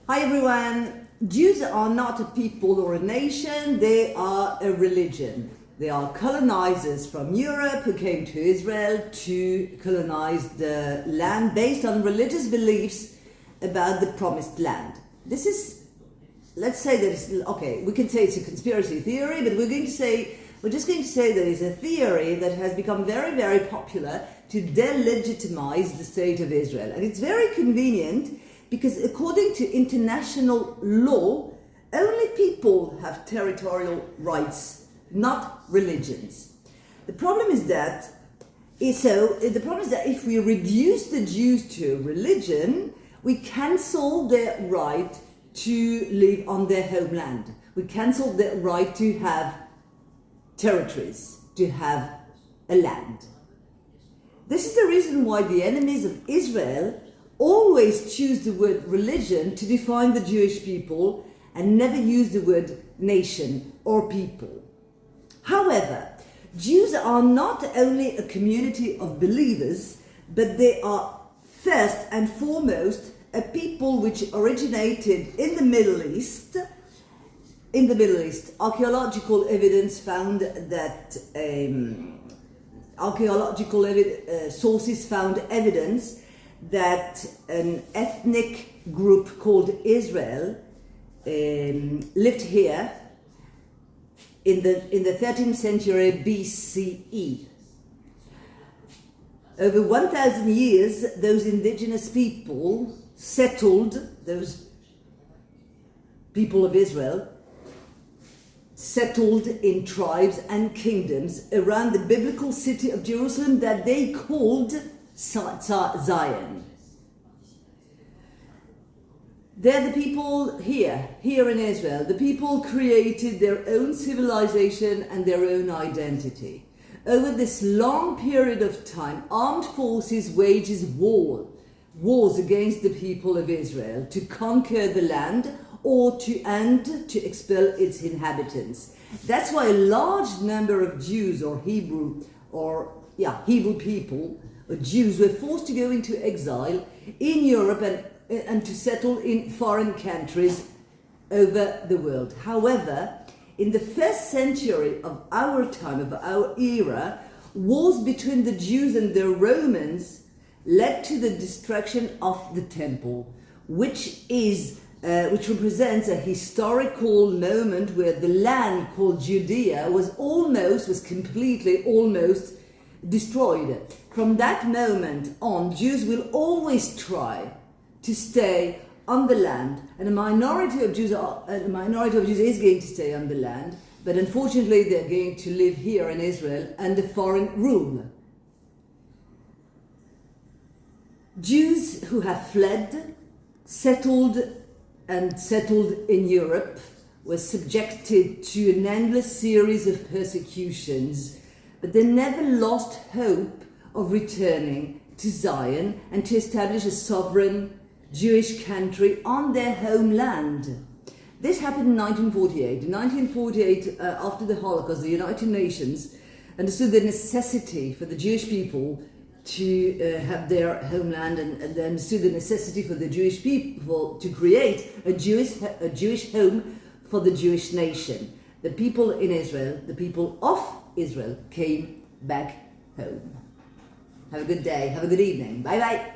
Hi everyone. Jews are not a people or a nation, they are a religion. They are colonizers from Europe who came to Israel to colonize the land based on religious beliefs about the promised land. This is, let's say that it's, okay, we can say it's a conspiracy theory, but we're just going to say that it's a theory that has become very, very popular to delegitimize the state of Israel. And it's very convenient because according to international law, only people have territorial rights, not religions. The problem is that if we reduce the Jews to a religion, we cancel their right to live on their homeland. We cancel their right to have territories, to have a land. This is the reason why the enemies of Israel always choose the word religion to define the Jewish people and never use the word nation or people. However, Jews are not only a community of believers, but they are first and foremost a people which originated in the Middle East. In the Middle East, archaeological evidence found that sources found evidence that an ethnic group called Israel lived here in the 13th century BCE. Over 1,000 years, those indigenous people those people of Israel settled in tribes and kingdoms around the biblical city of Jerusalem that they called Zion. They're the people here in Israel. The people created their own civilization and their own identity. Over this long period of time, armed forces wages wars against the people of Israel to conquer the land or to expel its inhabitants. That's why a large number of Jews or Hebrew people or Jews were forced to go into exile in Europe and to settle in foreign countries over the world. However, in the first century of our time, of our era, wars between the Jews and the Romans led to the destruction of the temple, which represents a historical moment where the land called Judea was completely destroyed. From that moment on, Jews will always try to stay on the land, and a minority of Jews is going to stay on the land, but unfortunately they're going to live here in Israel under foreign rule. Jews who have fled, settled in Europe, were subjected to an endless series of persecutions, but they never lost hope of returning to Zion and to establish a sovereign Jewish country on their homeland. This happened in 1948. In 1948, after the Holocaust, the United Nations understood the necessity for the Jewish people to have their homeland, and they understood the necessity for the Jewish people to create a Jewish home for the Jewish nation. The people in Israel, the people of Israel, came back home. Have a good day. Have a good evening. Bye bye.